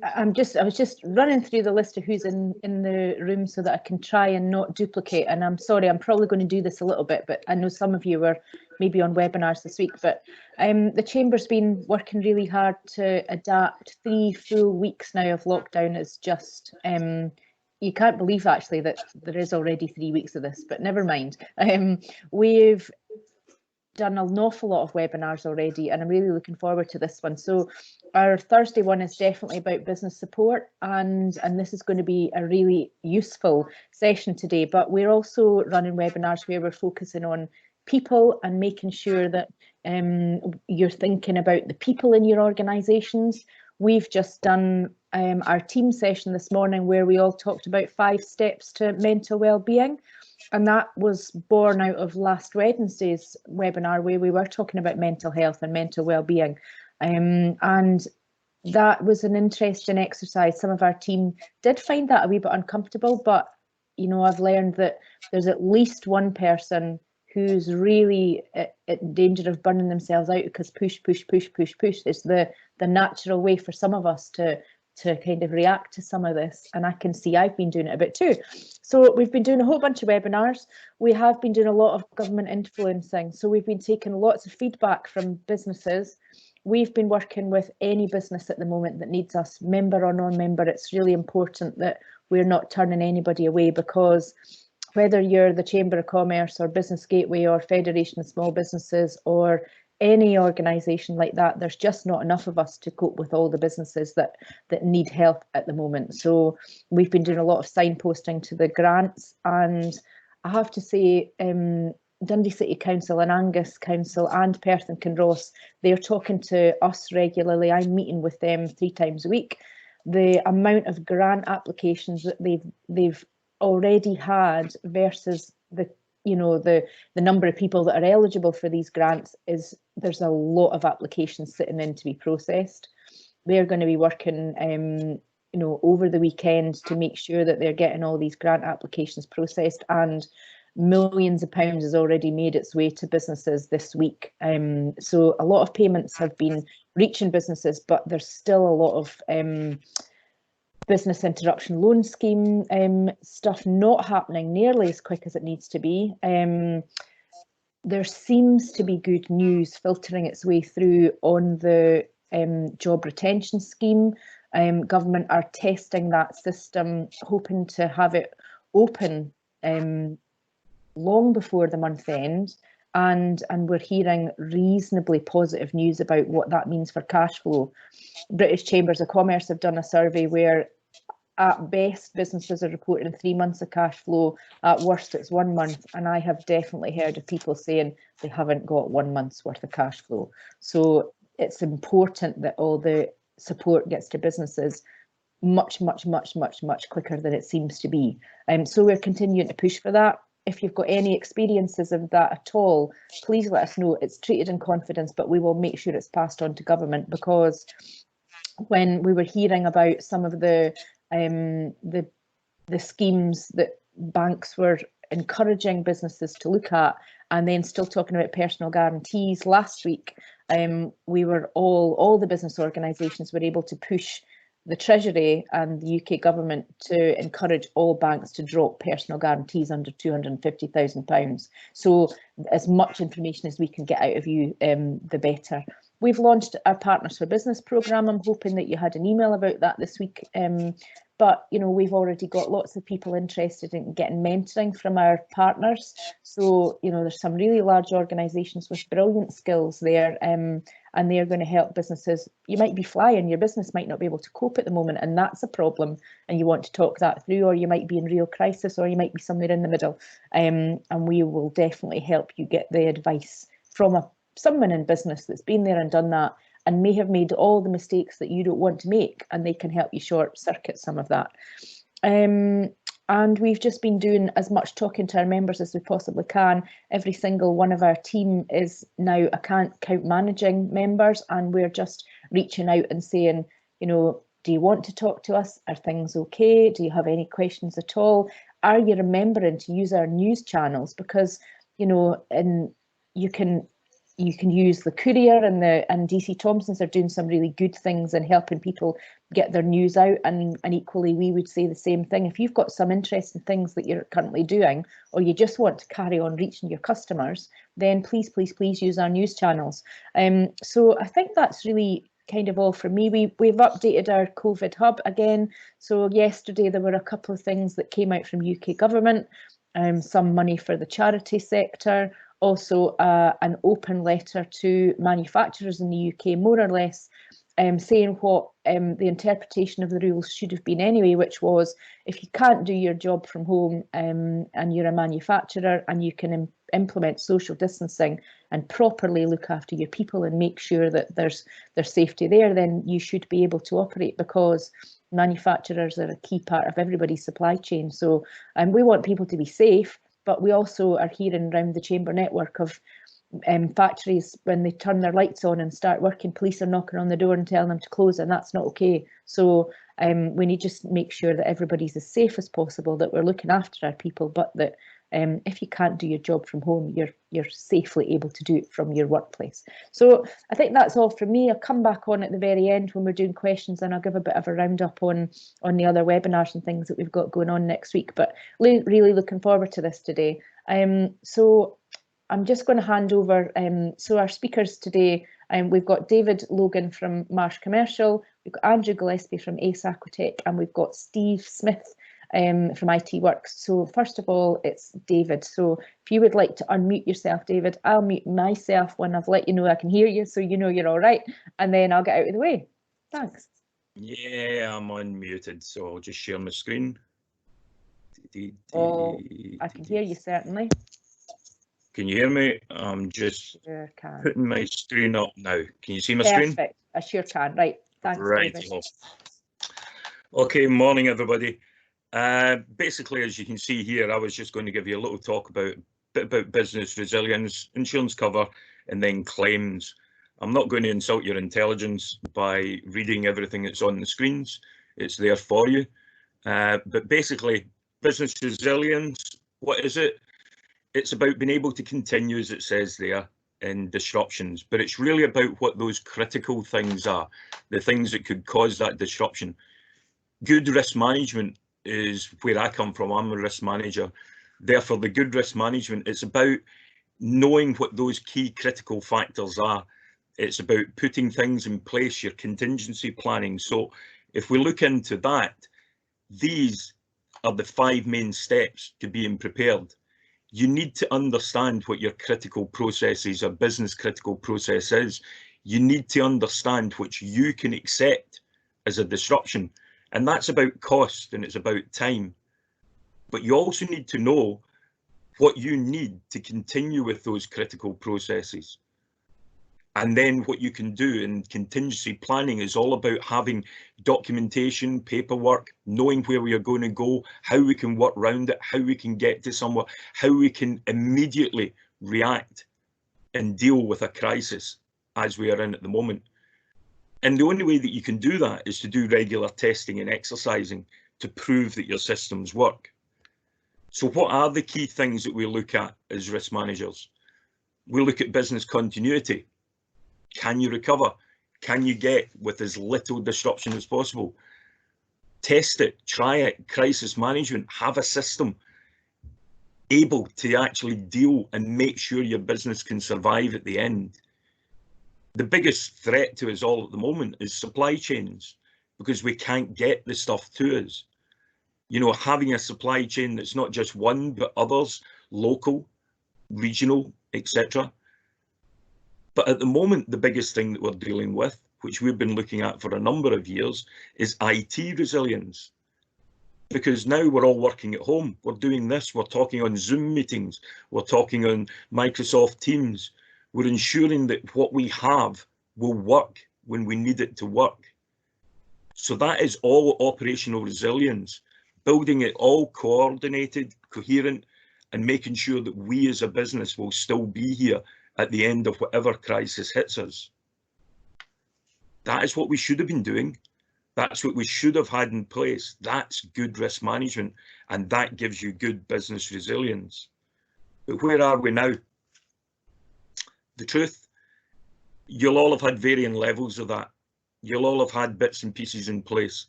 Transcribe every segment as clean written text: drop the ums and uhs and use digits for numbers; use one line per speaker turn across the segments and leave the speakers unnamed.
I was just running through the list of who's in the room so that I can try and not duplicate. And I'm sorry, I'm probably going to do this a little bit, but I know some of you were maybe on webinars this week. But the Chamber's been working really hard to adapt. 3 full weeks now of lockdown is just you can't believe actually that there is already 3 weeks of this, but never mind. We've done an awful lot of webinars already, and I'm really looking forward to this one. So our Thursday one is definitely about business support, and this is going to be a really useful session today. But we're also running webinars where we're focusing on people and making sure that you're thinking about the people in your organisations. We've just done our team session this morning where we all talked about 5 steps to mental well-being. And that was born out of last Wednesday's webinar where we were talking about mental health and mental well-being. And that was an interesting exercise. Some of our team did find that a wee bit uncomfortable, but you know, I've learned that there's at least one person who's really at danger of burning themselves out because push. It's the natural way for some of us to kind of react to some of this, and I can see I've been doing it a bit too. So we've been doing a whole bunch of webinars. We have been doing a lot of government influencing, so we've been taking lots of feedback from businesses. We've been working with any business at the moment that needs us, member or non-member. It's really important that we're not turning anybody away, because whether you're the Chamber of Commerce or Business Gateway or Federation of Small Businesses or any organisation like that, there's just not enough of us to cope with all the businesses that need help at the moment. So we've been doing a lot of signposting to the grants, and I have to say Dundee City Council and Angus Council and Perth and Kinross, they're talking to us regularly. I'm meeting with them 3 times a week. The amount of grant applications that they've already had versus the number of people that are eligible for these grants is there's a lot of applications sitting in to be processed. They're going to be working over the weekend to make sure that they're getting all these grant applications processed, and millions of pounds has already made its way to businesses this week. So a lot of payments have been reaching businesses, but there's still a lot of business interruption loan scheme stuff not happening nearly as quick as it needs to be. There seems to be good news filtering its way through on the job retention scheme. Government are testing that system, hoping to have it open long before the month end. And we're hearing reasonably positive news about what that means for cash flow. British Chambers of Commerce have done a survey where at best businesses are reporting 3 months of cash flow, at worst it's 1 month, and I have definitely heard of people saying they haven't got 1 month's worth of cash flow. So it's important that all the support gets to businesses much quicker than it seems to be. So we're continuing to push for that. If you've got any experiences of that at all, please let us know. It's treated in confidence, but we will make sure it's passed on to government, because when we were hearing about some of the schemes that banks were encouraging businesses to look at, and then still talking about personal guarantees last week, we were all the business organisations were able to push the Treasury and the UK government to encourage all banks to drop personal guarantees under £250,000. So as much information as we can get out of you, the better. We've launched our Partners for Business programme. I'm hoping that you had an email about that this week. But we've already got lots of people interested in getting mentoring from our partners. So there's some really large organisations with brilliant skills there, and they're going to help businesses. You might be flying, your business might not be able to cope at the moment, and that's a problem, and you want to talk that through, or you might be in real crisis, or you might be somewhere in the middle, and we will definitely help you get the advice from someone in business that's been there and done that, and may have made all the mistakes that you don't want to make, and they can help you short circuit some of that. And we've just been doing as much talking to our members as we possibly can. Every single one of our team is now account managing members, and we're just reaching out and saying, do you want to talk to us? Are things okay? Do you have any questions at all? Are you remembering to use our news channels? Because, and you can you can use the Courier, and DC Thomson's are doing some really good things in helping people get their news out, and equally we would say the same thing. If you've got some interesting things that you're currently doing, or you just want to carry on reaching your customers, then please use our news channels. So I think that's really kind of all from me. We've updated our COVID hub again. So yesterday there were a couple of things that came out from UK government, some money for the charity sector, also an open letter to manufacturers in the UK, more or less saying what the interpretation of the rules should have been anyway, which was if you can't do your job from home and you're a manufacturer and you can implement social distancing and properly look after your people and make sure that there's safety there, then you should be able to operate, because manufacturers are a key part of everybody's supply chain. So we want people to be safe, but we also are hearing around the chamber network of factories, when they turn their lights on and start working, police are knocking on the door and telling them to close, and that's not okay. So we need to just make sure that everybody's as safe as possible, that we're looking after our people, but that if you can't do your job from home, you're safely able to do it from your workplace. So I think that's all from me. I'll come back on at the very end when we're doing questions, and I'll give a bit of a roundup on the other webinars and things that we've got going on next week. But really looking forward to this today. So I'm just going to hand over. So our speakers today, we've got David Logan from Marsh Commercial, we've got Andrew Gillespie from Ace Aquatec, and we've got Steve Smith from ITWORX. So first of all, it's David. So if you would like to unmute yourself, David, I'll mute myself when I've let you know I can hear you, so you know you're all right, and then I'll get out of the way. Thanks.
Yeah, I'm unmuted, so I'll just share my screen.
Oh, I can hear you certainly.
Can you hear me? I'm just putting my screen up now. Can you see my screen?
Perfect. I sure can. Right. Thanks,
right,
David.
Okay, morning, everybody. Basically, as you can see here, I was just going to give you a little talk about business resilience, insurance cover, and then claims. I'm not going to insult your intelligence by reading everything that's on the screens. It's there for you. But basically, business resilience, what is it? It's about being able to continue, as it says there, in disruptions, but it's really about what those critical things are, the things that could cause that disruption. Good risk management is where I come from. I'm a risk manager. Therefore, the good risk management is about knowing what those key critical factors are. It's about putting things in place, your contingency planning. So if we look into that, these are the 5 main steps to being prepared. You need to understand what your critical processes or business critical process is. You need to understand what you can accept as a disruption. And that's about cost and it's about time. But you also need to know what you need to continue with those critical processes. And then what you can do in contingency planning is all about having documentation, paperwork, knowing where we are going to go, how we can work around it, how we can get to somewhere, how we can immediately react and deal with a crisis as we are in at the moment. And the only way that you can do that is to do regular testing and exercising to prove that your systems work. So what are the key things that we look at as risk managers? We look at business continuity. Can you recover? Can you get with as little disruption as possible? Test it, try it, crisis management, have a system able to actually deal and make sure your business can survive at the end. The biggest threat to us all at the moment is supply chains, because we can't get the stuff to us. You know, having a supply chain that's not just one, but others, local, regional, etc. But at the moment, the biggest thing that we're dealing with, which we've been looking at for a number of years, is IT resilience. Because now we're all working at home. We're doing this. We're talking on Zoom meetings. We're talking on Microsoft Teams. We're ensuring that what we have will work when we need it to work. So that is all operational resilience, building it all coordinated, coherent, and making sure that we as a business will still be here at the end of whatever crisis hits us. That is what we should have been doing. That's what we should have had in place. That's good risk management, and that gives you good business resilience. But where are we now? The truth You'll all have had varying levels of that. You'll all have had bits and pieces in place.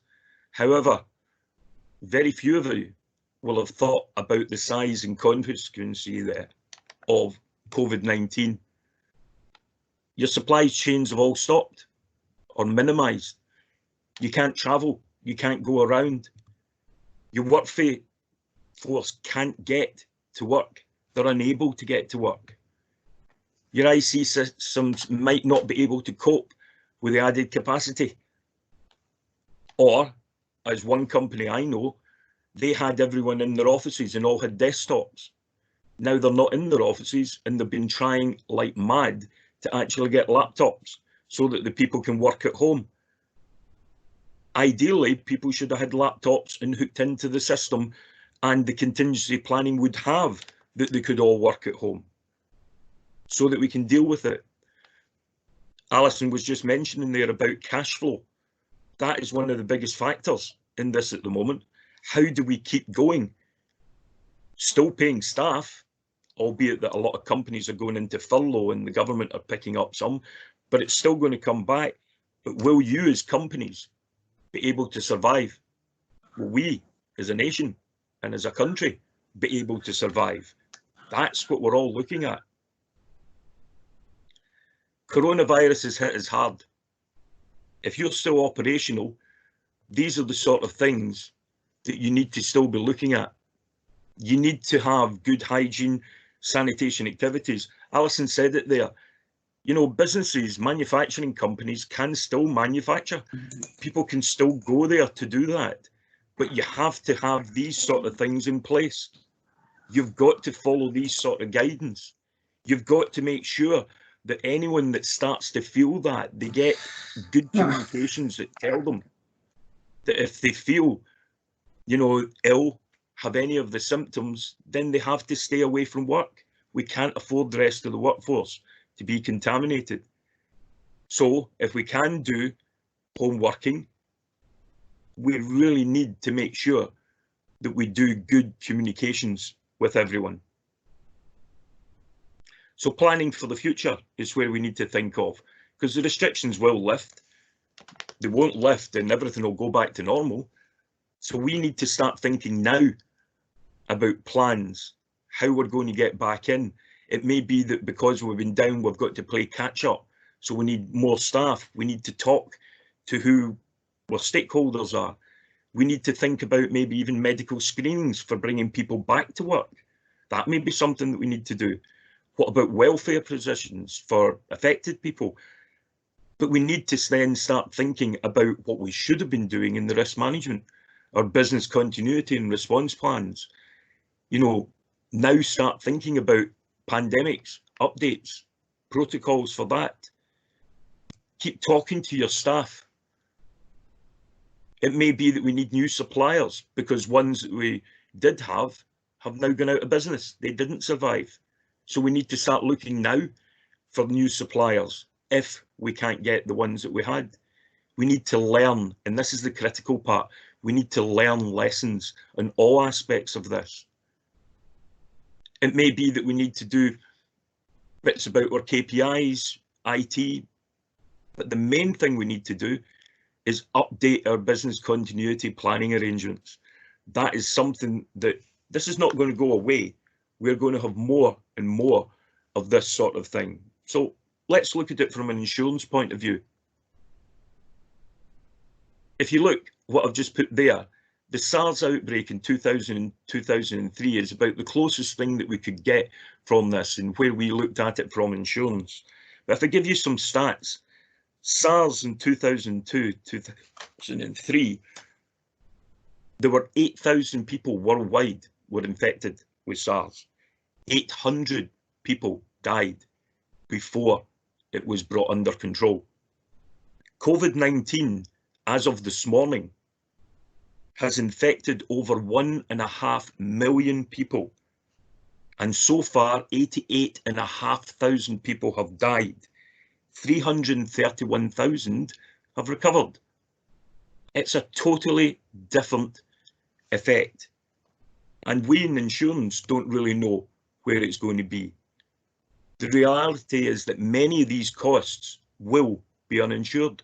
However, very few of you will have thought about the size and consequences there of COVID-19. Your supply chains have all stopped or minimised. You can't travel, you can't go around. Your workforce can't get to work. They're unable to get to work. Your IC systems might not be able to cope with the added capacity. Or, as one company I know, they had everyone in their offices and all had desktops. Now they're not in their offices and they've been trying like mad to actually get laptops so that the people can work at home. Ideally, people should have had laptops and hooked into the system, and the contingency planning would have that they could all work at home so that we can deal with it. Alison was just mentioning there about cash flow. That is one of the biggest factors in this at the moment. How do we keep going? Still paying staff, albeit that a lot of companies are going into furlough and the government are picking up some, but it's still going to come back. But will you as companies be able to survive? Will we as a nation and as a country be able to survive? That's what we're all looking at. Coronavirus has hit us hard. If you're still operational, these are the sort of things that you need to still be looking at. You need to have good hygiene, sanitation activities. Alison said it there. You know, businesses, manufacturing companies can still manufacture. People can still go there to do that. But you have to have these sort of things in place. You've got to follow these sort of guidance. You've got to make sure that anyone that starts to feel that, they get good communications that tell them that if they feel, you know, ill, have any of the symptoms, then they have to stay away from work. We can't afford the rest of the workforce to be contaminated. So if we can do home working, we really need to make sure that we do good communications with everyone. So planning for the future is where we need to think of, because the restrictions will lift. They won't lift and everything will go back to normal. So we need to start thinking now about plans, how we're going to get back in. It may be that because we've been down, we've got to play catch up. So we need more staff. We need to talk to who our stakeholders are. We need to think about maybe even medical screenings for bringing people back to work. That may be something that we need to do. What about welfare positions for affected people? But we need to then start thinking about what we should have been doing in the risk management, our business continuity and response plans. You know, now start thinking about pandemics, updates, protocols for that. Keep talking to your staff. It may be that we need new suppliers because ones that we did have now gone out of business. They didn't survive. So we need to start looking now for new suppliers if we can't get the ones that we had. We need to learn, and this is the critical part, we need to learn lessons on all aspects of this. It may be that we need to do bits about our KPIs, IT, but the main thing we need to do is update our business continuity planning arrangements. That is something that, this is not going to go away. We're going to have more and more of this sort of thing. So let's look at it from an insurance point of view. If you look what I've just put there, the SARS outbreak in 2000 and 2003 is about the closest thing that we could get from this and where we looked at it from insurance. But if I give you some stats, SARS in 2002, 2003, there were 8,000 people worldwide were infected with SARS. 800 people died before it was brought under control. COVID-19, as of this morning, has infected over 1.5 million people. And so far, 88,500 people have died. 331,000 have recovered. It's a totally different effect. And we in insurance don't really know where it's going to be. The reality is that many of these costs will be uninsured.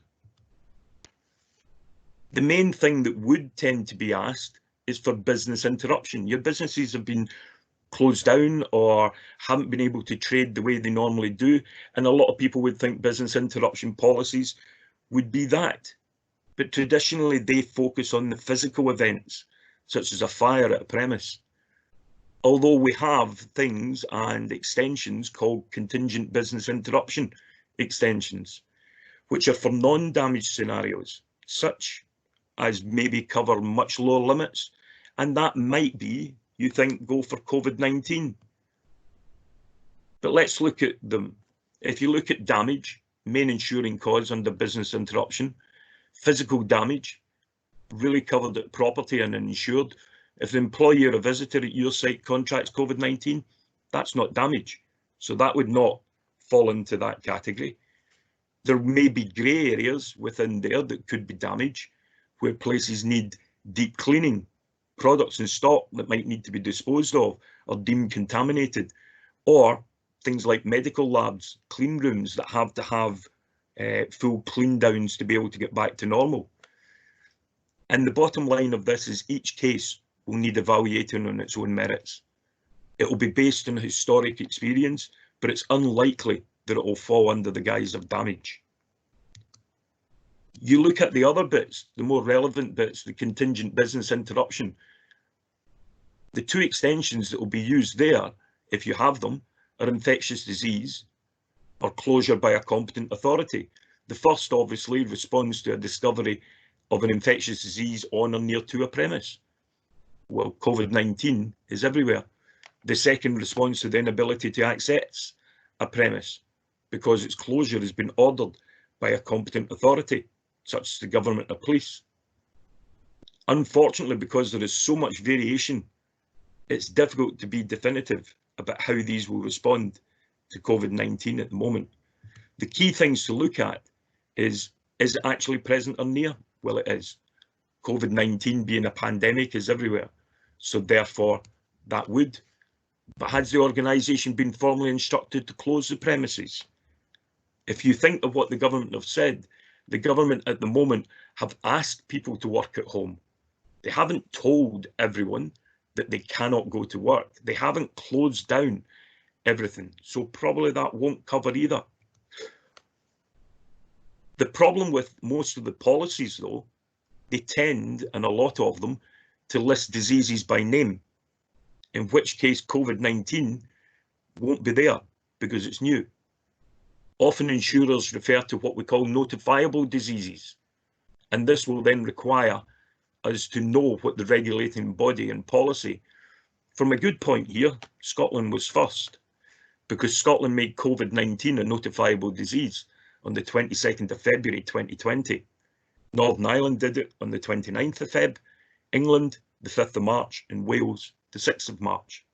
The main thing that would tend to be asked is for business interruption. Your businesses have been closed down or haven't been able to trade the way they normally do, and a lot of people would think business interruption policies would be that. But traditionally they focus on the physical events, such as a fire at a premise. Although we have things and extensions called contingent business interruption extensions, which are for non-damage scenarios, such as maybe cover much lower limits, and that might be, you think, go for COVID-19. But let's look at them. If you look at damage, main insuring cause under business interruption, physical damage, really covered at property and insured. If an employee or a visitor at your site contracts COVID-19, that's not damage. So that would not fall into that category. There may be grey areas within there that could be damage, where places need deep cleaning, products in stock that might need to be disposed of or deemed contaminated, or things like medical labs, clean rooms that have to have full clean downs to be able to get back to normal. And the bottom line of this is each case will need evaluating on its own merits. It will be based on historic experience, but it's unlikely that it will fall under the guise of damage. You look at the other bits, the more relevant bits, the contingent business interruption. The two extensions that will be used there, if you have them, are infectious disease or closure by a competent authority. The first obviously responds to a discovery of an infectious disease on or near to a premise. Well, COVID-19 is everywhere. The second responds to the inability to access a premise because its closure has been ordered by a competent authority, such as the government or police. Unfortunately, because there is so much variation, it's difficult to be definitive about how these will respond to COVID-19 at the moment. The key things to look at is it actually present or near? Well, it is. COVID-19 being a pandemic is everywhere, so therefore that would. But has the organisation been formally instructed to close the premises? If you think of what the government have said, the government at the moment have asked people to work at home. They haven't told everyone that they cannot go to work. They haven't closed down everything. So probably that won't cover either. The problem with most of the policies though, they tend, and a lot of them, to list diseases by name, in which case COVID-19 won't be there because it's new. Often insurers refer to what we call notifiable diseases, and this will then require us to know what the regulating body and policy. From a good point here, Scotland was first, because Scotland made COVID-19 a notifiable disease on the 22nd of February 2020. Northern Ireland did it on the 29th of Feb, England the 5th of March, and Wales the 6th of March.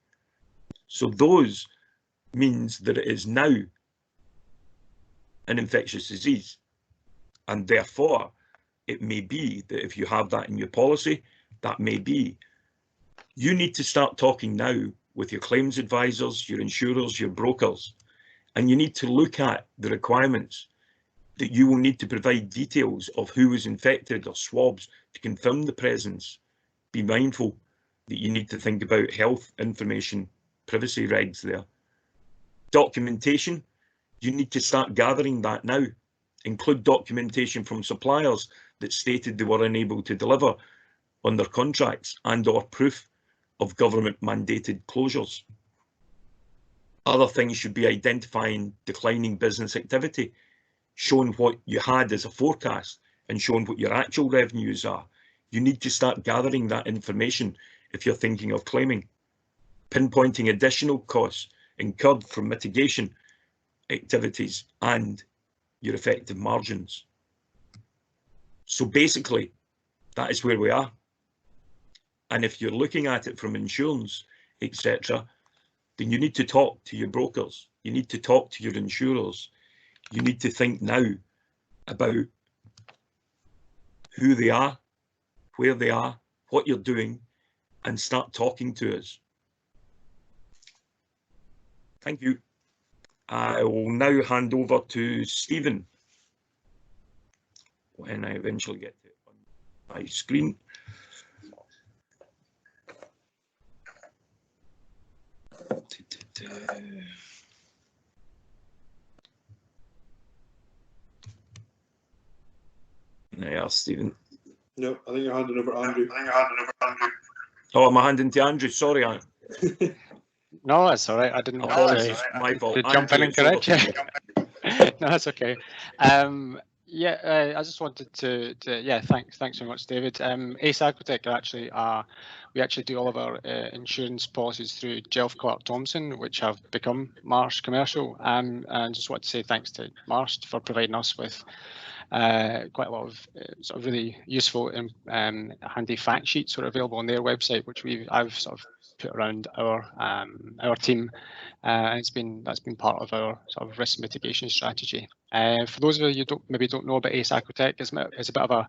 So those means that it is now an infectious disease, and therefore it may be that if you have that in your policy, that may be. You need to start talking now with your claims advisors, your insurers, your brokers, and you need to look at the requirements that you will need to provide details of who was infected or swabs to confirm the presence. Be mindful that you need to think about health information, privacy regs there. Documentation, you need to start gathering that now. Include documentation from suppliers that stated they were unable to deliver on their contracts and/or proof of government mandated closures. Other things should be identifying declining business activity, showing what you had as a forecast and showing what your actual revenues are. You need to start gathering that information if you're thinking of claiming. Pinpointing additional costs incurred from mitigation activities and your effective margins. So basically, that is where we are. And if you're looking at it from insurance, etc., then you need to talk to your brokers. You need to talk to your insurers. You need to think now about who they are, where they are, what you're doing, and start talking to us. Thank you. I will now hand over to Stephen when I eventually get it on my screen. Yeah, Stephen.
No, I think you're handing over Andrew.
Oh, am I handing to Andrew? Sorry,
No, that's all right. I didn't want to,
my fault.
to jump in and correct you. No, that's okay. Yeah, I just wanted to yeah, thanks very much, David. Ace Aquatec are we actually do all of our insurance policies through Jelf Clark Thompson, which have become Marsh Commercial. And just want to say thanks to Marsh for providing us with quite a lot of sort of really useful and handy fact sheets that are available on their website, which I've sort of put around our team, and that's been part of our sort of risk mitigation strategy. For those of you who maybe don't know about Ace Aquatec, it's a bit of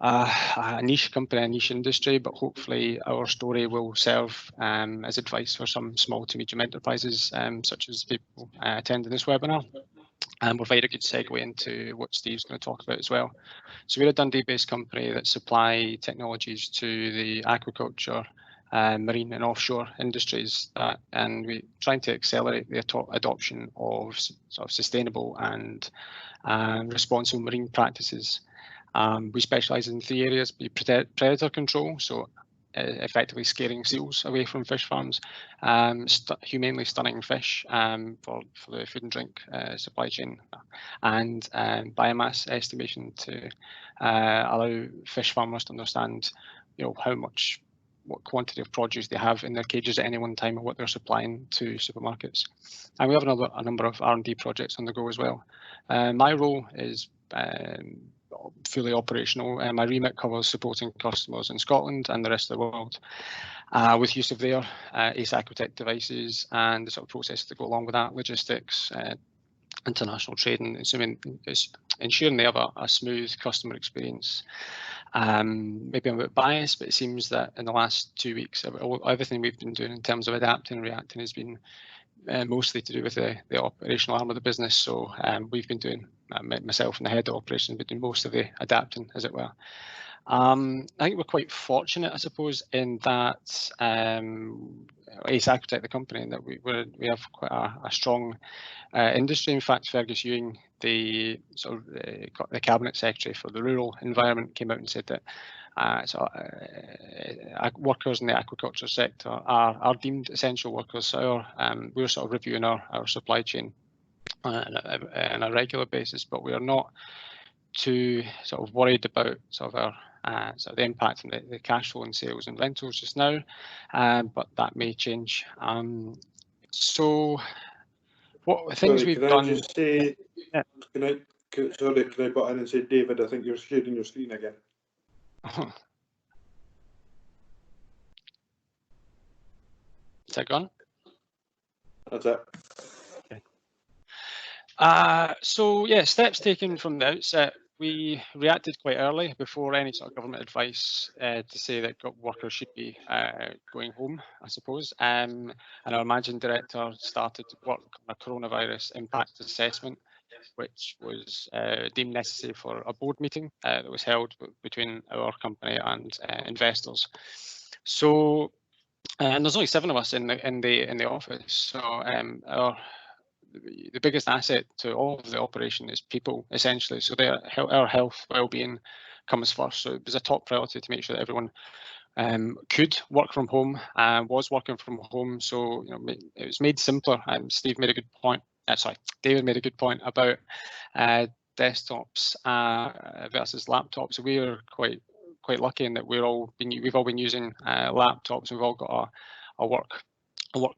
a niche company, a niche industry, but hopefully our story will serve as advice for some small to medium enterprises, such as people attending this webinar. And we'll provide a good segue into what Steve's going to talk about as well. So we're a Dundee-based company that supply technologies to the aquaculture, marine and offshore industries, and we're trying to accelerate the adoption of sort of sustainable and responsible marine practices. We specialise in 3 areas: predator control, so effectively scaring seals away from fish farms, humanely stunning fish for the food and drink supply chain, and biomass estimation to allow fish farmers to understand, what quantity of produce they have in their cages at any one time and what they're supplying to supermarkets. And we have a number of R&D projects on the go as well. My role is fully operational. My remit covers supporting customers in Scotland and the rest of the world with use of their Ace Aquatec devices and the sort of processes that go along with that: logistics, international trading, ensuring they have a smooth customer experience. Maybe I'm a bit biased, but it seems that in the last 2 weeks, everything we've been doing in terms of adapting and reacting has been mostly to do with the operational arm of the business. So we've been doing, myself and the head of operations, been doing most of the adapting, as it were. I think we're quite fortunate, I suppose, in that Ace Aquatec, the company, that we have quite a strong industry. In fact, Fergus Ewing, the cabinet secretary for the rural environment, came out and said that workers in the aquaculture sector are deemed essential workers. So we're sort of reviewing our supply chain on a regular basis, but we are not too sort of worried about sort of the impact on the cash flow and sales and rentals just now, but that may change. So what things we've done?
Can I just say,
yeah.
Can I butt in and say, David, I think you're sharing your screen again.
Is that gone?
That's it.
Okay. So yeah, steps taken from the outset. We reacted quite early, before any sort of government advice, to say that workers should be going home, I suppose. And our managing director started to work on a coronavirus impact assessment, which was deemed necessary for a board meeting that was held between our company and investors. So, and there's only 7 of us in the office. So the biggest asset to all of the operation is people, essentially. So our health, well-being comes first. So it was a top priority to make sure that everyone could work from home and was working from home. So it was made simpler. And David made a good point about desktops versus laptops. So we are quite lucky in that we've all been using laptops. We've all got a work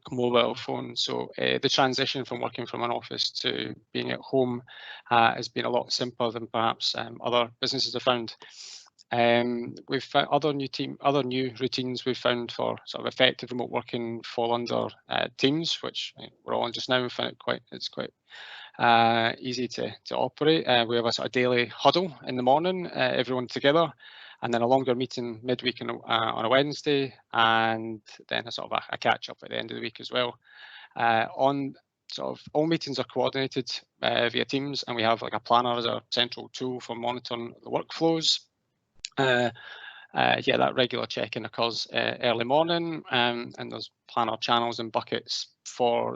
mobile phone. So the transition from working from an office to being at home has been a lot simpler than perhaps other businesses have found. We've found other new routines we've found for sort of effective remote working fall under Teams, which we're all on just now. We find it's quite easy to operate. We have a sort of daily huddle in the morning, everyone together, and then a longer meeting midweek on a Wednesday, and then a sort of a catch up at the end of the week as well. sort of all meetings are coordinated via Teams, and we have like a planner as a central tool for monitoring the workflows. Yeah, that regular check-in occurs early morning, and there's planner channels and buckets so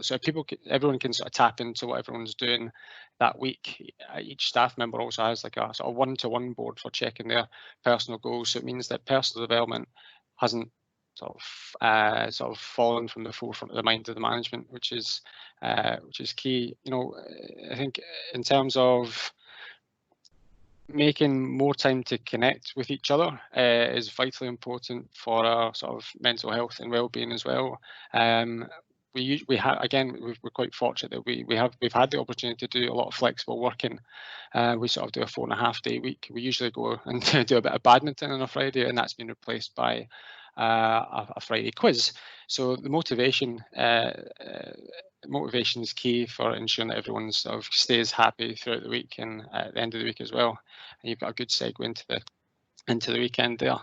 everyone can sort of tap into what everyone's doing that week. Each staff member also has like a sort of one-to-one board for checking their personal goals. So it means that personal development hasn't sort of fallen from the forefront of the mind of the management, which is key. You know, I think in terms of making more time to connect with each other is vitally important for our sort of mental health and well-being as well. We're quite fortunate that we've had the opportunity to do a lot of flexible working. We sort of do a 4.5-day week. We usually go and do a bit of badminton on a Friday, and that's been replaced by a Friday quiz. So the motivation is key for ensuring that everyone sort of stays happy throughout the week and at the end of the week as well. And you've got a good segue into the weekend there.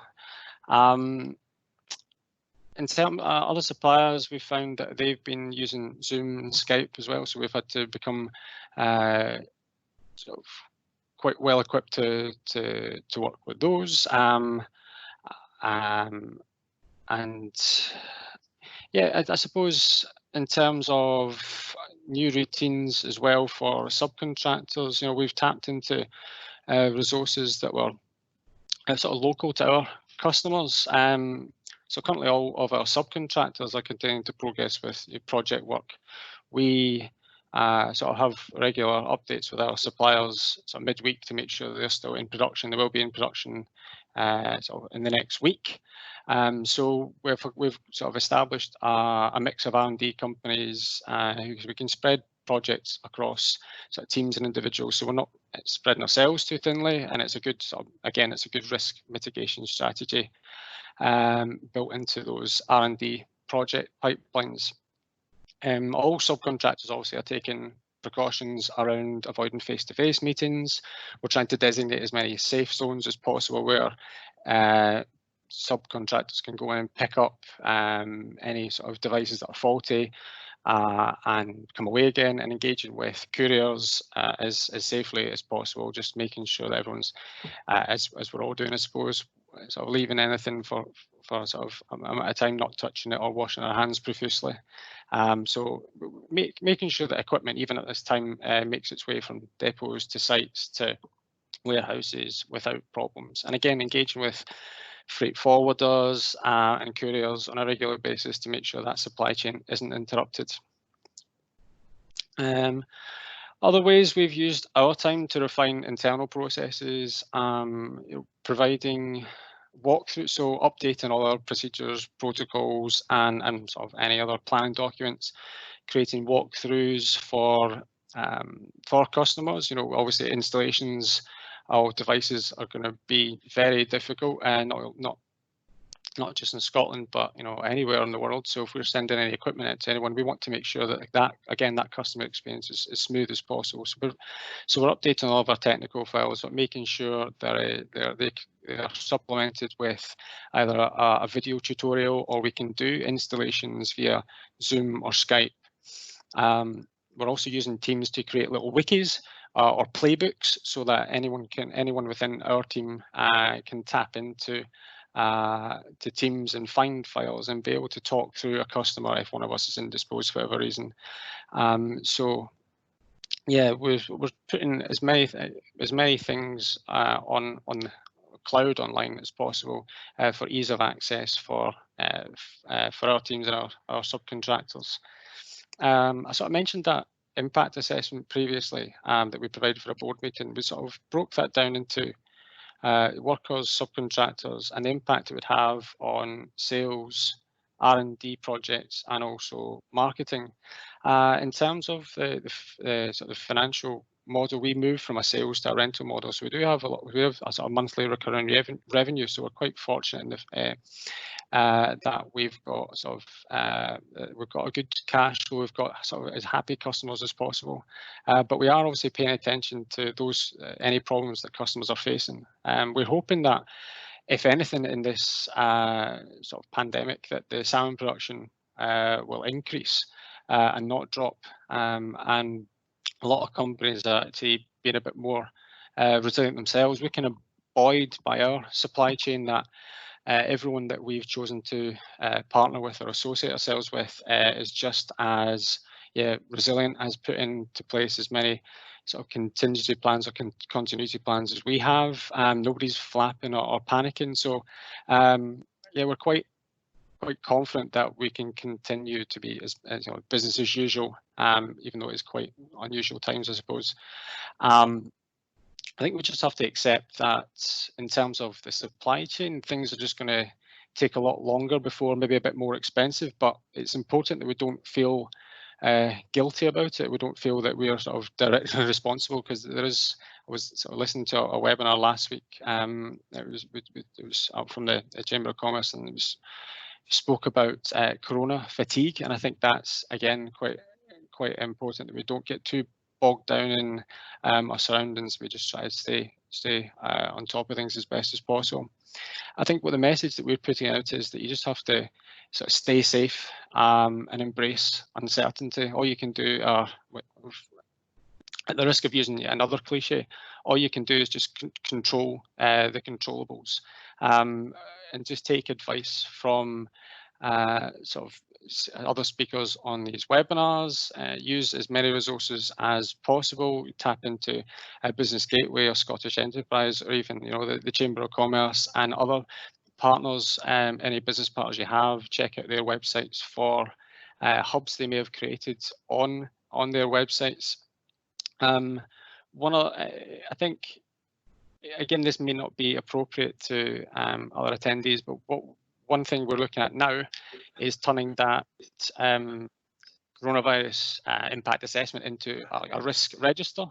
In terms of other suppliers, we've found that they've been using Zoom and Skype as well. So we've had to become sort of quite well equipped to work with those. And yeah, I suppose in terms of new routines as well for subcontractors, you know, we've tapped into resources that were sort of local to our customers. So currently all of our subcontractors are continuing to progress with project work. We sort of have regular updates with our suppliers sort of midweek to make sure they're still in production. They will be in production sort of in the next week. So we've sort of established a mix of R&D companies who we can spread projects across sort of teams and individuals. So we're not spreading ourselves too thinly, and it's a good it's a good risk mitigation strategy built into those R&D project pipelines. All subcontractors obviously are taking precautions around avoiding face-to-face meetings. We're trying to designate as many safe zones as possible where subcontractors can go in and pick up any sort of devices that are faulty and come away again, and engaging with couriers as safely as possible, just making sure that everyone's, as we're all doing, I suppose, sort of leaving anything for sort of amount of time, not touching it or washing our hands profusely. So making sure that equipment, even at this time, makes its way from depots to sites to warehouses without problems. And again, engaging with freight forwarders and couriers on a regular basis to make sure that supply chain isn't interrupted. Other ways we've used our time to refine internal processes, providing walkthrough, so updating all our procedures, protocols, and sort of any other planning documents, creating walkthroughs for customers. You know, obviously installations of devices are going to be very difficult, and not just in Scotland, but you know, anywhere in the world. So if we're sending any equipment out to anyone, we want to make sure that that customer experience is as smooth as possible. So we're updating all of our technical files, but making sure that they are supplemented with either a video tutorial, or we can do installations via Zoom or Skype. We're also using Teams to create little wikis or playbooks, so that anyone within our team can tap into to Teams and find files and be able to talk through a customer if one of us is indisposed for whatever reason. So yeah, we're putting as many things on cloud online as possible for ease of access for our teams and our subcontractors. I sort of mentioned that impact assessment previously that we provided for a board meeting. We sort of broke that down into workers, subcontractors, and the impact it would have on sales, R&D projects, and also marketing. In terms of the sort of financial model, we moved from a sales to a rental model, so we have a sort of monthly recurring revenue. So we're quite fortunate in that we've got a good cash flow. We've got sort of as happy customers as possible, but we are obviously paying attention to those any problems that customers are facing. We're hoping that, if anything, in this sort of pandemic, that the salmon production will increase. and not drop. And a lot of companies are actually being a bit more resilient themselves. We can avoid by our supply chain that everyone that we've chosen to partner with or associate ourselves with is just as resilient, as put into place as many sort of contingency plans or continuity plans as we have. Nobody's flapping or panicking. So we're quite confident that we can continue to be as business as usual, even though it's quite unusual times, I suppose. I think we just have to accept that in terms of the supply chain, things are just going to take a lot longer before maybe a bit more expensive, but it's important that we don't feel guilty about it. We don't feel that we are sort of directly responsible, because I was sort of listening to a webinar last week. It was up from the Chamber of Commerce, and it was spoke about corona fatigue, and I think that's again quite important that we don't get too bogged down in our surroundings. We just try to stay on top of things as best as possible. I think what the message that we're putting out is that you just have to sort of stay safe and embrace uncertainty. All you can do, at the risk of using another cliche, all you can do is just control the controllables, and just take advice from sort of other speakers on these webinars, use as many resources as possible, tap into Business Gateway or Scottish Enterprise, or even the Chamber of Commerce and other partners, any business partners you have. Check out their websites for hubs they may have created on their websites. I think, again, this may not be appropriate to other attendees, but one thing we're looking at now is turning that coronavirus impact assessment into a risk register.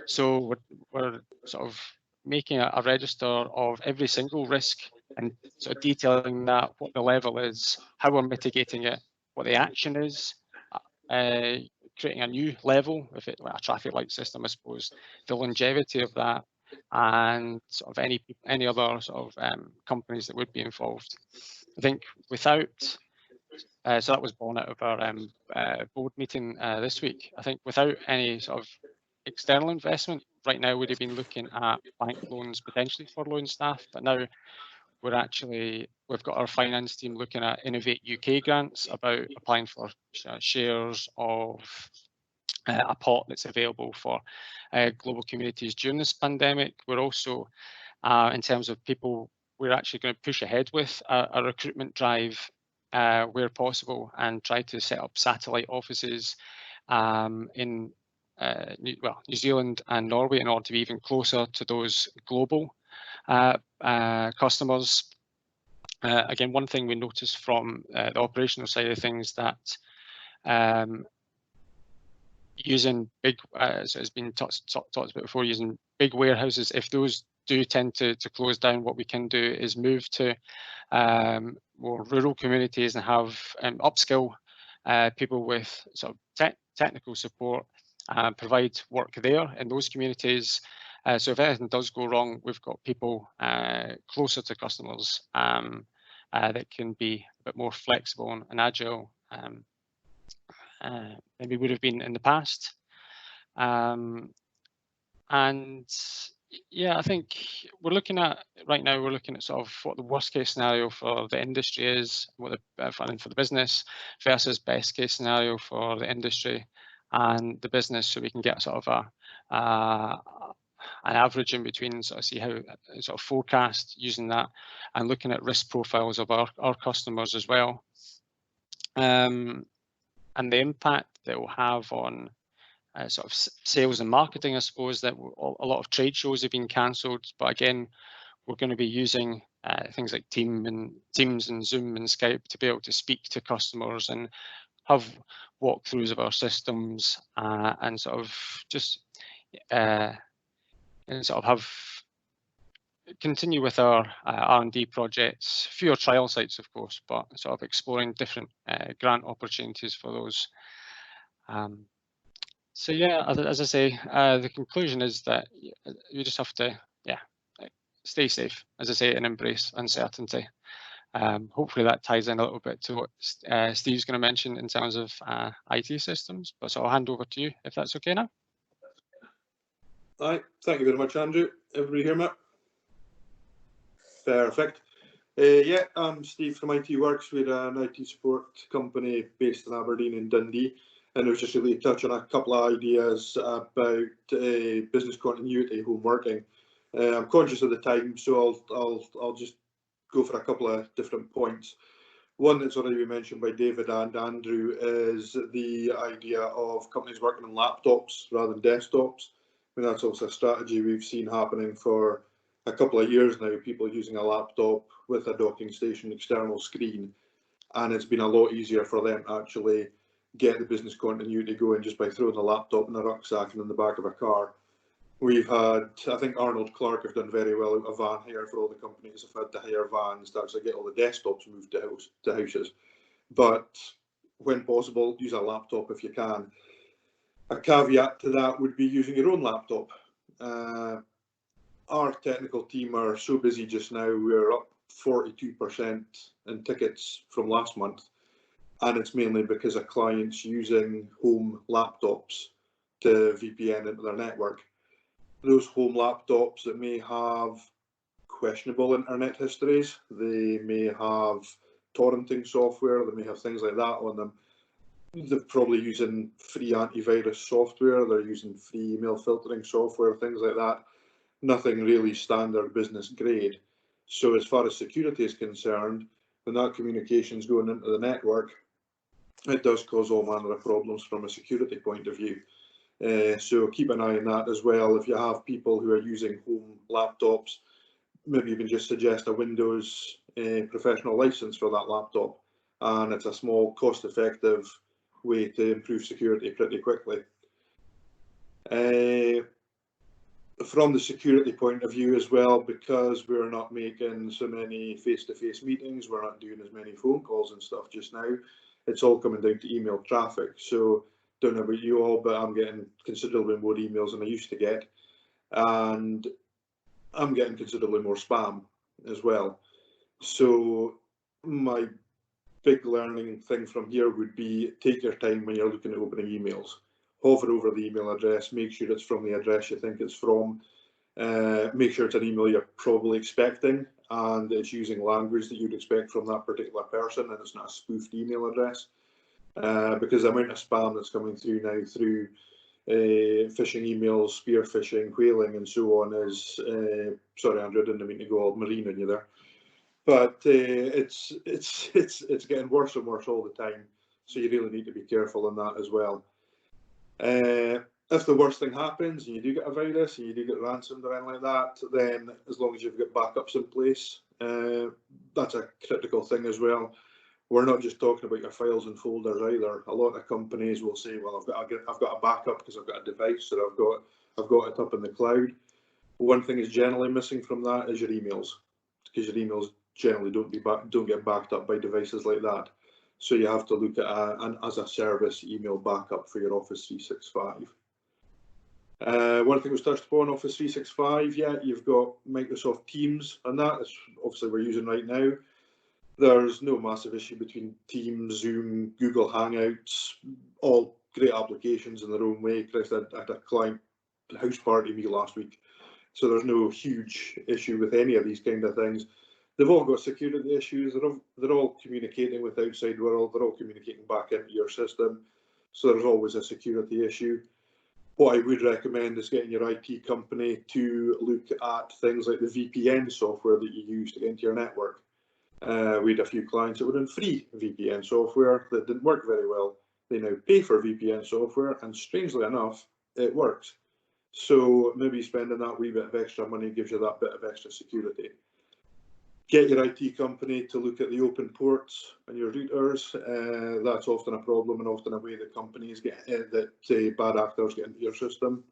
So we're sort of making a register of every single risk and sort of detailing that, what the level is, how we're mitigating it, what the action is, creating a new level, if it's like a traffic light system, I suppose, the longevity of that, and sort of any other sort of companies that would be involved. I think without, so that was born out of our board meeting this week. I think without any sort of external investment, right now we'd have been looking at bank loans potentially for loan staff, but now we've got our finance team looking at Innovate UK grants, about applying for shares of a pot that's available for global communities during this pandemic. We're also, in terms of people, we're actually going to push ahead with a recruitment drive where possible, and try to set up satellite offices in New Zealand and Norway in order to be even closer to those global customers. Again, one thing we noticed from the operational side of things, that using big, so it's been talked about before, using big warehouses, if those do tend to close down, what we can do is move to more rural communities and have upskill people with sort of technical support, provide work there in those communities. So if anything does go wrong, we've got people closer to customers that can be a bit more flexible and agile than we would have been in the past. And yeah, I think right now we're looking at sort of what the worst case scenario for the industry is, what the for the business, versus best case scenario for the industry and the business, so we can get sort of an average in between, sort of see how sort of forecast using that, and looking at risk profiles of our customers as well, and the impact that will have on sort of sales and marketing. I suppose that a lot of trade shows have been cancelled, but again, we're going to be using things like Teams and Zoom and Skype to be able to speak to customers and have walkthroughs of our systems, and sort of just and sort of have continue with our R&D projects, fewer trial sites, of course, but sort of exploring different grant opportunities for those. So yeah, as I say, the conclusion is that you just have to, stay safe, as I say, and embrace uncertainty. Hopefully that ties in a little bit to what Steve's going to mention in terms of IT systems. But so I'll hand over to you if that's okay now.
Aye, thank you very much, Andrew. Everybody hear me? Perfect. Yeah, I'm Steve from ITWORX. We're an IT support company based in Aberdeen and Dundee, and I was just really touching on a couple of ideas about business continuity, home working. I'm conscious of the time, so I'll just go for a couple of different points. One that's already been mentioned by David and Andrew is the idea of companies working on laptops rather than desktops. I mean, that's also a strategy we've seen happening for a couple of years now, people using a laptop with a docking station external screen, and it's been a lot easier for them to actually get the business continuity going just by throwing the laptop in a rucksack and in the back of a car. We've had, I think Arnold Clark have done very well out of van hire for all the companies have had to hire vans to actually get all the desktops moved to houses. But when possible, use a laptop if you can. A caveat to that would be using your own laptop. Our technical team are so busy just now, we're up 42% in tickets from last month, and it's mainly because of clients using home laptops to VPN into their network. Those home laptops that may have questionable internet histories, they may have torrenting software, they may have things like that on them. They're probably using free antivirus software, they're using free email filtering software, things like that. Nothing really standard business grade. So as far as security is concerned, when that communication is going into the network, it does cause all manner of problems from a security point of view. So keep an eye on that as well. If you have people who are using home laptops, maybe even just suggest a Windows professional license for that laptop, and it's a small cost-effective way to improve security pretty quickly. From the security point of view as well, because we're not making so many face-to-face meetings, we're not doing as many phone calls and stuff just now, it's all coming down to email traffic. So don't know about you all, but I'm getting considerably more emails than I used to get, and I'm getting considerably more spam as well. So my big learning thing from here would be take your time when you're looking at opening emails. Hover over the email address, make sure it's from the address you think it's from, make sure it's an email you're probably expecting and it's using language that you'd expect from that particular person and it's not a spoofed email address. Because the amount of spam that's coming through now through phishing emails, spear phishing, whaling and so on is, sorry Andrew, I didn't mean to go all marine on you there, but it's getting worse and worse all the time, so you really need to be careful on that as well. If the worst thing happens and you do get a virus and you do get ransomed or anything like that, then as long as you've got backups in place, that's a critical thing as well. We're not just talking about your files and folders either. A lot of companies will say, well, I've got a backup because I've got a device or I've got it up in the cloud. One thing is generally missing from that is your emails, because your emails generally don't get backed up by devices like that. So you have to look at an as a service email backup for your Office 365. One thing was touched upon, Office 365, yeah, you've got Microsoft Teams and that, is obviously we're using right now. There's no massive issue between Teams, Zoom, Google Hangouts, all great applications in their own way. Chris had a client house party me last week, so there's no huge issue with any of these kind of things. They've all got security issues, they're all communicating with the outside world, they're all communicating back into your system, so there's always a security issue. What I would recommend is getting your IT company to look at things like the VPN software that you use to get into your network. We had a few clients that were in free VPN software that didn't work very well. They now pay for VPN software, and strangely enough, it works. So maybe spending that wee bit of extra money gives you that bit of extra security. Get your IT company to look at the open ports and your routers. That's often a problem and often a way that companies get that bad actors get into your system.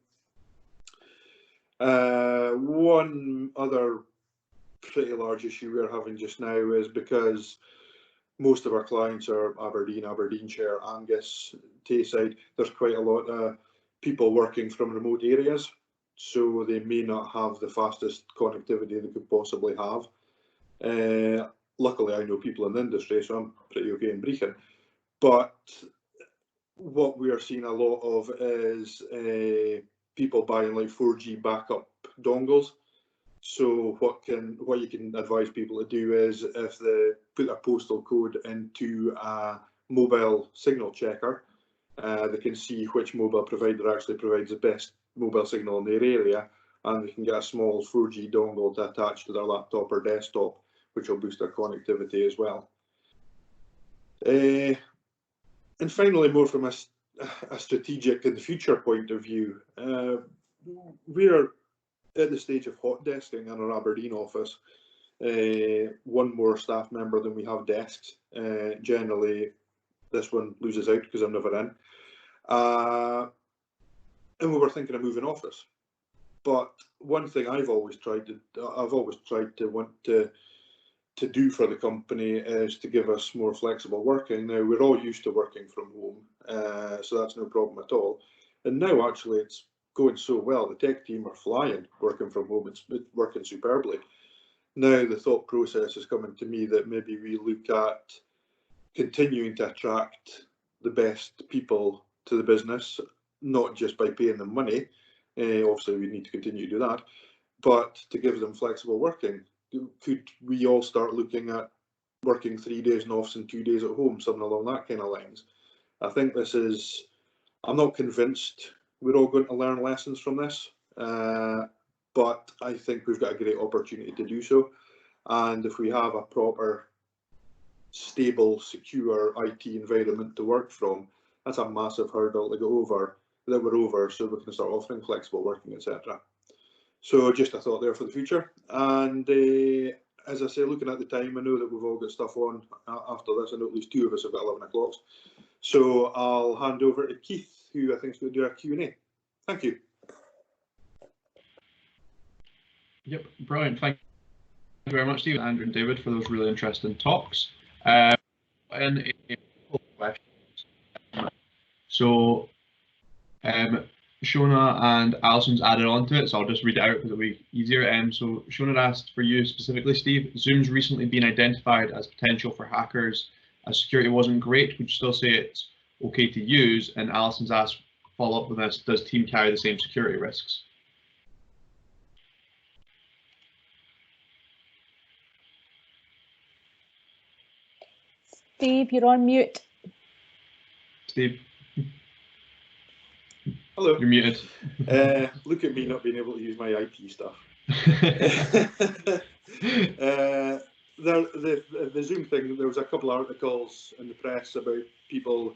One other pretty large issue we're having just now is because most of our clients are Aberdeen, Aberdeenshire, Angus, Tayside. There's quite a lot of people working from remote areas, so they may not have the fastest connectivity they could possibly have. luckily I know people in the industry, so I'm pretty okay in Brechin. But what we are seeing a lot of is people buying like 4G backup dongles. So what you can advise people to do is, if they put a postal code into a mobile signal checker, they can see which mobile provider actually provides the best mobile signal in their area, and they can get a small 4G dongle to attach to their laptop or desktop, which will boost their connectivity as well. And finally, more from a strategic and future point of view, we're at the stage of hot desking in our Aberdeen office. One more staff member than we have desks. Generally, this one loses out because I'm never in. And we were thinking of moving office. But one thing I've always tried to want to do for the company is to give us more flexible working. Now, we're all used to working from home, so that's no problem at all. And now actually it's going so well. The tech team are flying working from home. It's working superbly. Now the thought process is coming to me that maybe we look at continuing to attract the best people to the business, not just by paying them money. Obviously we need to continue to do that, but to give them flexible working. Could we all start looking at working 3 days in office and 2 days at home, something along that kind of lines? I think this is, I'm not convinced we're all going to learn lessons from this, but I think we've got a great opportunity to do so. And if we have a proper, stable, secure IT environment to work from, that's a massive hurdle to go over, that we're over, so we can start offering flexible working, etc. So just a thought there for the future. And as I say, looking at the time, I know that we've all got stuff on after this. I know at least two of us have got 11 o'clock. So I'll hand over to Keith, who I think is going to do a Q&A. Thank you.
Yep, brilliant. Thank you very much, Steve, Andrew and David, for those really interesting talks. And a questions. So Shona and Alison's added on to it, so I'll just read it out because it'll be easier. So Shona asked for you specifically, Steve. Zoom's recently been identified as potential for hackers, as security wasn't great. Would you still say it's okay to use? And Alison's asked, follow up with this, does Team carry the same security risks?
Steve, you're on mute.
Steve.
Hello.
You're muted.
Look at me not being able to use my IT stuff. The Zoom thing, there was a couple of articles in the press about people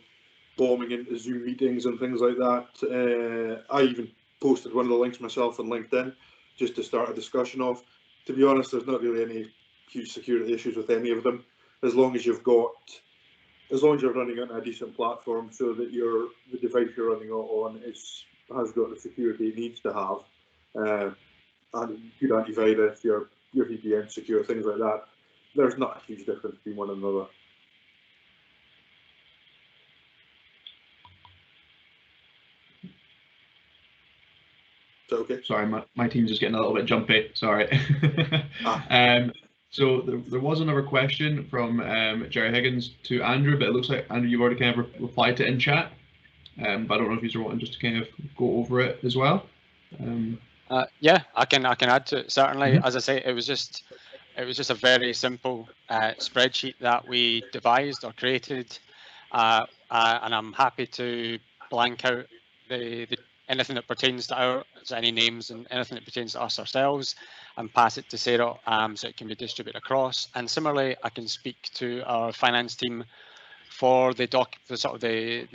bombing into Zoom meetings and things like that. I even posted one of the links myself on LinkedIn just to start a discussion of. To be honest, there's not really any huge security issues with any of them, as long as you're running on a decent platform, so that the device you're running it on has got the security it needs to have, and good antivirus, your VPN secure, things like that. There's not a huge difference between one another. Is that okay?
Sorry, my team's just getting a little bit jumpy. Sorry. So there was another question from Jerry Higgins to Andrew, but it looks like, Andrew, you've already kind of replied to it in chat. But I don't know if you're wanting just to kind of go over it as well.
Yeah, I can add to it. Certainly, as I say, it was just a very simple spreadsheet that we devised or created, and I'm happy to blank out the anything that pertains to any names and anything that pertains to us ourselves, and pass it to Sarah so it can be distributed across. And similarly, I can speak to our finance team for the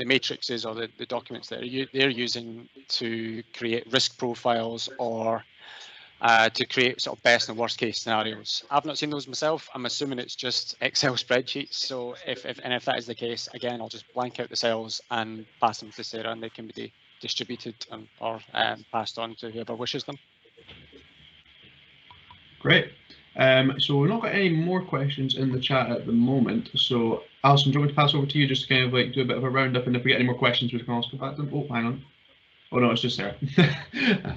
matrices or the documents that they're using to create risk profiles or to create sort of best and worst case scenarios. I've not seen those myself. I'm assuming it's just Excel spreadsheets. So if that is the case, again, I'll just blank out the cells and pass them to Sarah, and they can be distributed or passed on to whoever wishes them.
Great. So we've not got any more questions in the chat at the moment. So Alison, do you want me to pass over to you just to kind of like do a bit of a roundup, and if we get any more questions, we can also come back to them. Oh, hang on. Oh no, it's just Sarah.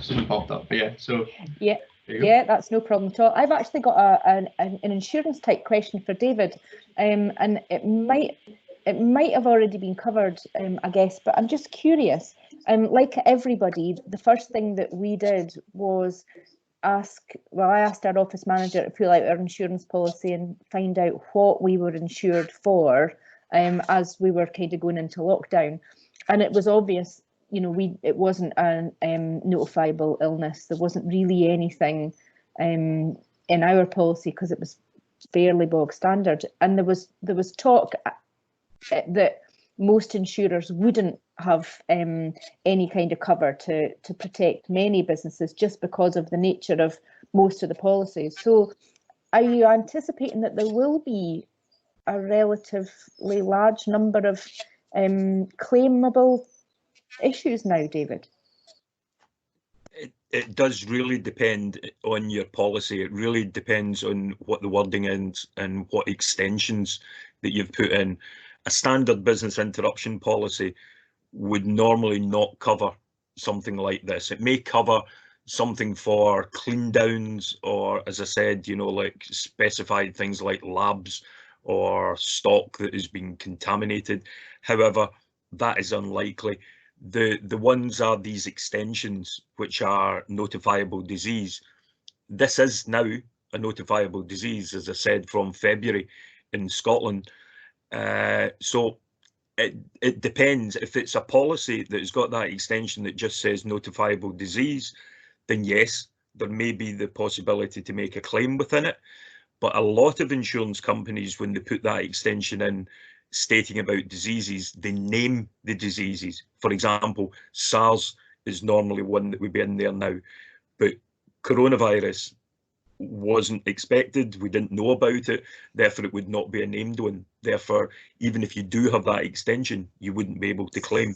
Something popped up. But yeah. So
yeah. Yeah, that's no problem at all. I've actually got an insurance type question for David, and it might have already been covered, I guess, but I'm just curious. Like everybody, the first thing that we did was I asked our office manager to pull out our insurance policy and find out what we were insured for, as we were kind of going into lockdown, and it was obvious. You know, it wasn't a notifiable illness. There wasn't really anything in our policy because it was fairly bog standard. And there was talk that most insurers wouldn't have any kind of cover to protect many businesses just because of the nature of most of the policies. So are you anticipating that there will be a relatively large number of claimable issues now, David?
It does really depend on your policy. It really depends on what the wording is and what extensions that you've put in. A standard business interruption policy would normally not cover something like this. It may cover something for clean downs, or, as I said, you know, like specified things like labs or stock that has been contaminated. However, that is unlikely. The ones are these extensions, which are notifiable disease. This is now a notifiable disease, as I said, from February in Scotland. So it depends. If it's a policy that's got that extension that just says notifiable disease, then yes, there may be the possibility to make a claim within it. But a lot of insurance companies, when they put that extension in, stating about diseases, they name the diseases. For example, SARS is normally one that would be in there now, but coronavirus wasn't expected. We didn't know about it, therefore it would not be a named one. Therefore, even if you do have that extension, you wouldn't be able to claim.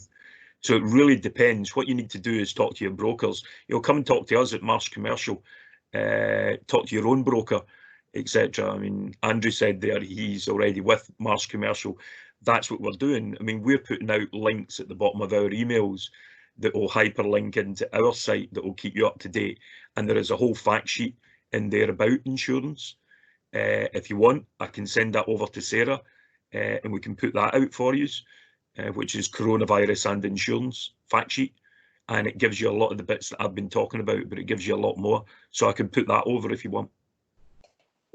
So it really depends. What you need to do is talk to your brokers. You'll come and talk to us at Marsh Commercial, talk to your own broker, etc. I mean, Andrew said there he's already with Marsh Commercial. That's what we're doing. I mean, we're putting out links at the bottom of our emails that will hyperlink into our site that will keep you up to date. And there is a whole fact sheet in there about insurance. If you want, I can send that over to Sarah and we can put that out for you, which is coronavirus and insurance fact sheet. And it gives you a lot of the bits that I've been talking about, but it gives you a lot more. So I can put that over if you want.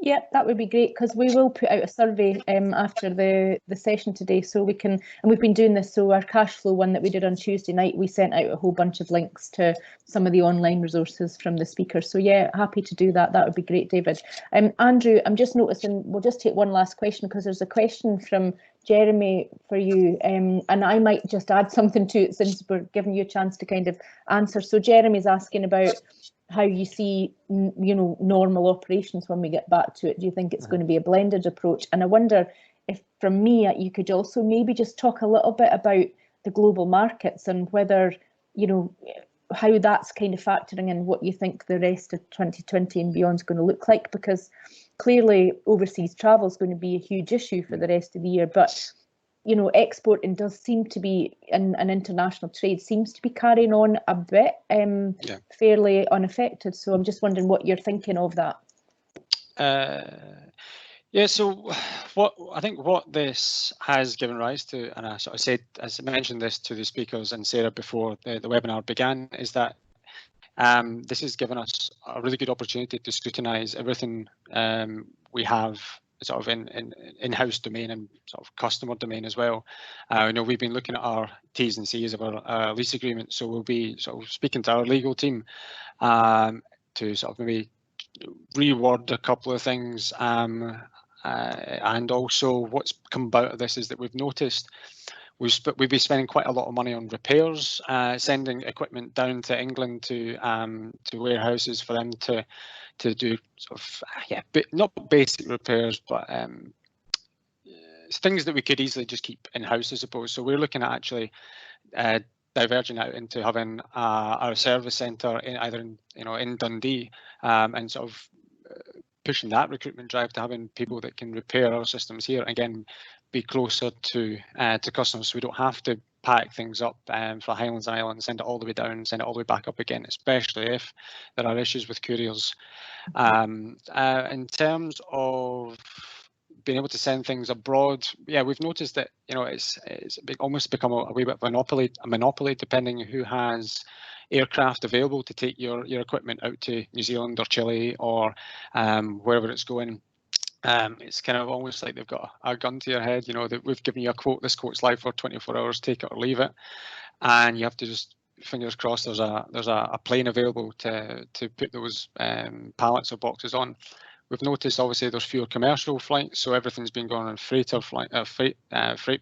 Yeah, that would be great, because we will put out a survey after the session today, so we can, and we've been doing this, so our cash flow one that we did on Tuesday night, we sent out a whole bunch of links to some of the online resources from the speakers. So yeah, happy to do that. That would be great, David. Andrew, I'm just noticing, we'll just take one last question, because there's a question from Jeremy for you, and I might just add something to it since we're giving you a chance to kind of answer. So Jeremy's asking about how you see, you know, normal operations when we get back to it. Do you think it's going to be a blended approach? And I wonder if, from me, you could also maybe just talk a little bit about the global markets and whether, you know, how that's kind of factoring in what you think the rest of 2020 and beyond is going to look like, because clearly overseas travel is going to be a huge issue for the rest of the year. But you know, exporting does seem to be, and international trade seems to be carrying on a bit, fairly unaffected. So I'm just wondering what you're thinking of that.
Yeah, so what this has given rise to, and I sort of said, as I mentioned this to the speakers and Sarah before the webinar began, is that this has given us a really good opportunity to scrutinise everything we have sort of in-house domain and sort of customer domain as well. I know we've been looking at our T's and C's of our lease agreement, so we'll be sort of speaking to our legal team to sort of maybe reword a couple of things, and also what's come about of this is that we've noticed we've been spending quite a lot of money on repairs, sending equipment down to England to warehouses for them to do sort of not basic repairs, but things that we could easily just keep in house, I suppose. So we're looking at actually diverging out into having our service centre either in Dundee, and sort of pushing that recruitment drive to having people that can repair our systems here. Again, be closer to customers, so we don't have to pack things up for Highlands and Islands, send it all the way down, send it all the way back up again, especially if there are issues with couriers. In terms of being able to send things abroad, yeah, we've noticed that, you know, it's almost become a wee bit of a monopoly, depending who has aircraft available to take your equipment out to New Zealand or Chile or wherever it's going. It's kind of almost like they've got a gun to your head, you know, that we've given you a quote, this quote's live for 24 hours, take it or leave it, and you have to just, fingers crossed, there's a plane available to put those pallets or boxes on. We've noticed, obviously, there's fewer commercial flights, so everything's been going on freight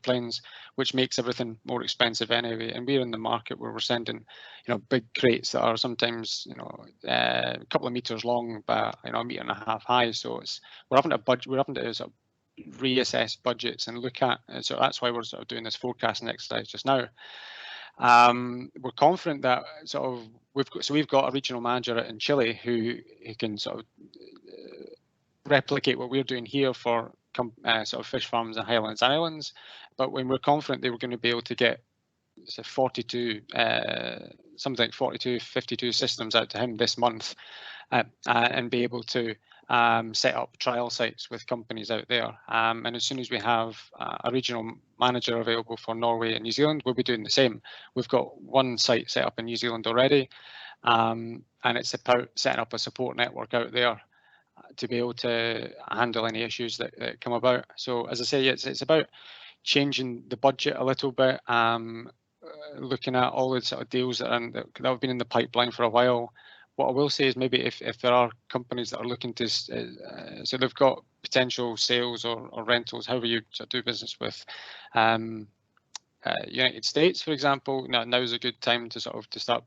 planes, which makes everything more expensive anyway. And we're in the market where we're sending, you know, big crates that are sometimes, you know, a couple of meters long, but, you know, 1.5 meters high. So we're having to sort of reassess budgets and look at. So that's why we're sort of doing this forecasting exercise just now. We're confident that sort of we've got a regional manager in Chile who can sort of replicate what we're doing here for sort of fish farms in Highlands and Islands, but when we're confident they were going to be able to get say 42 something like 42, 52 systems out to him this month, and be able to set up trial sites with companies out there. And as soon as we have a regional manager available for Norway and New Zealand, we'll be doing the same. We've got one site set up in New Zealand already, and it's about setting up a support network out there to be able to handle any issues that come about. So as I say, it's about changing the budget a little bit, looking at all the sort of deals that have been in the pipeline for a while. What I will say is maybe if there are companies that are looking to, so they've got potential sales or rentals, however you do business with United States, for example, now is a good time to start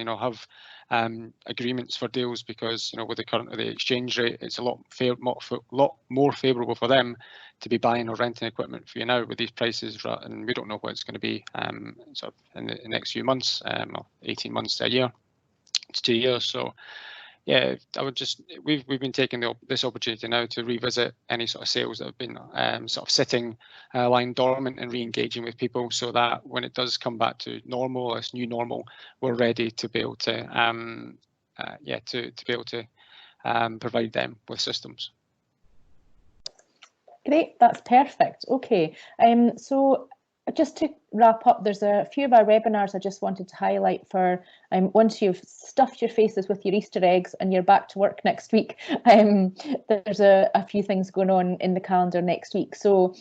have agreements for deals, because with the exchange rate, it's a lot more favourable for them to be buying or renting equipment for you now with these prices, and we don't know what it's going to be in the next few months, 18 months to a year to 2 years. So yeah, I would we've been taking this opportunity now to revisit any sort of sales that have been sitting, lying dormant, and re-engaging with people, so that when it does come back to normal, this new normal, we're ready to be able to provide them with systems.
Great, that's perfect. Okay, so just to wrap up, there's a few of our webinars I just wanted to highlight for once you've stuffed your faces with your Easter eggs and you're back to work next week. There's a few things going on in the calendar next week. So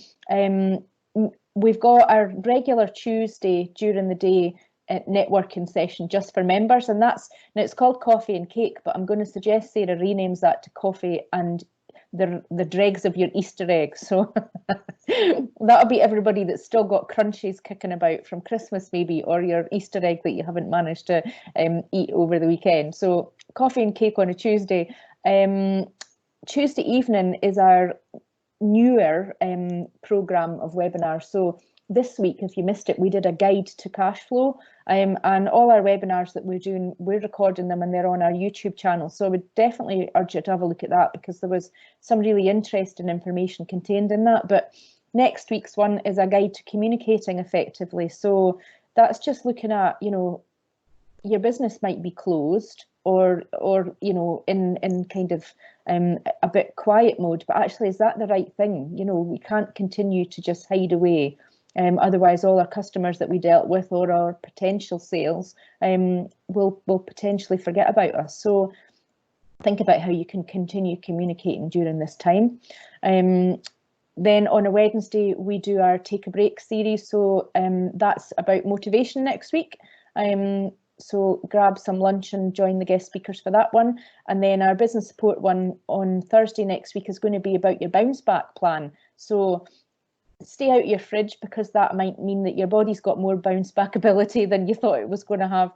we've got our regular Tuesday during the day networking session just for members, and it's called Coffee and Cake, but I'm going to suggest Sarah renames that to Coffee and the dregs of your Easter eggs. So that'll be everybody that's still got crunchies kicking about from Christmas maybe, or your Easter egg that you haven't managed to eat over the weekend. So Coffee and Cake on a Tuesday. Tuesday evening is our newer programme of webinars. So this week, if you missed it, we did a guide to cash flow, and all our webinars that we're doing, we're recording them and they're on our YouTube channel. So I would definitely urge you to have a look at that, because there was some really interesting information contained in that. But next week's one is a guide to communicating effectively. So that's just looking at, your business might be closed or in kind of a bit quiet mode, but actually, is that the right thing? We can't continue to just hide away. Otherwise, all our customers that we dealt with or our potential sales will potentially forget about us. So think about how you can continue communicating during this time. Then on a Wednesday, we do our Take a Break series. So that's about motivation next week. So grab some lunch and join the guest speakers for that one. And then our business support one on Thursday next week is going to be about your bounce back plan. So stay out of your fridge, because that might mean that your body's got more bounce back ability than you thought it was going to have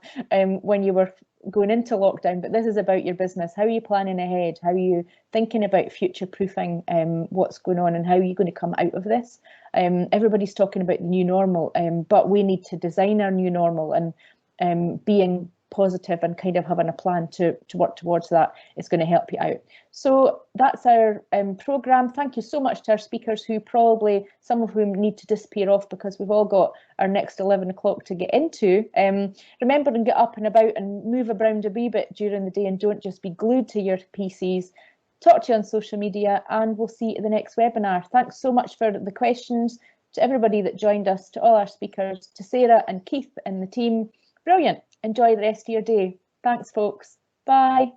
when you were going into lockdown. But this is about your business. How are you planning ahead? How are you thinking about future proofing what's going on, and how are you going to come out of this? Everybody's talking about the new normal, but we need to design our new normal, and being positive and kind of having a plan to work towards that is going to help you out. So that's our programme. Thank you so much to our speakers, who probably, some of whom need to disappear off because we've all got our next 11 o'clock to get into. Remember and get up and about and move around a wee bit during the day, and don't just be glued to your PCs. Talk to you on social media, and we'll see you at the next webinar. Thanks so much for the questions, to everybody that joined us, to all our speakers, to Sarah and Keith and the team. Brilliant. Enjoy the rest of your day. Thanks, folks. Bye.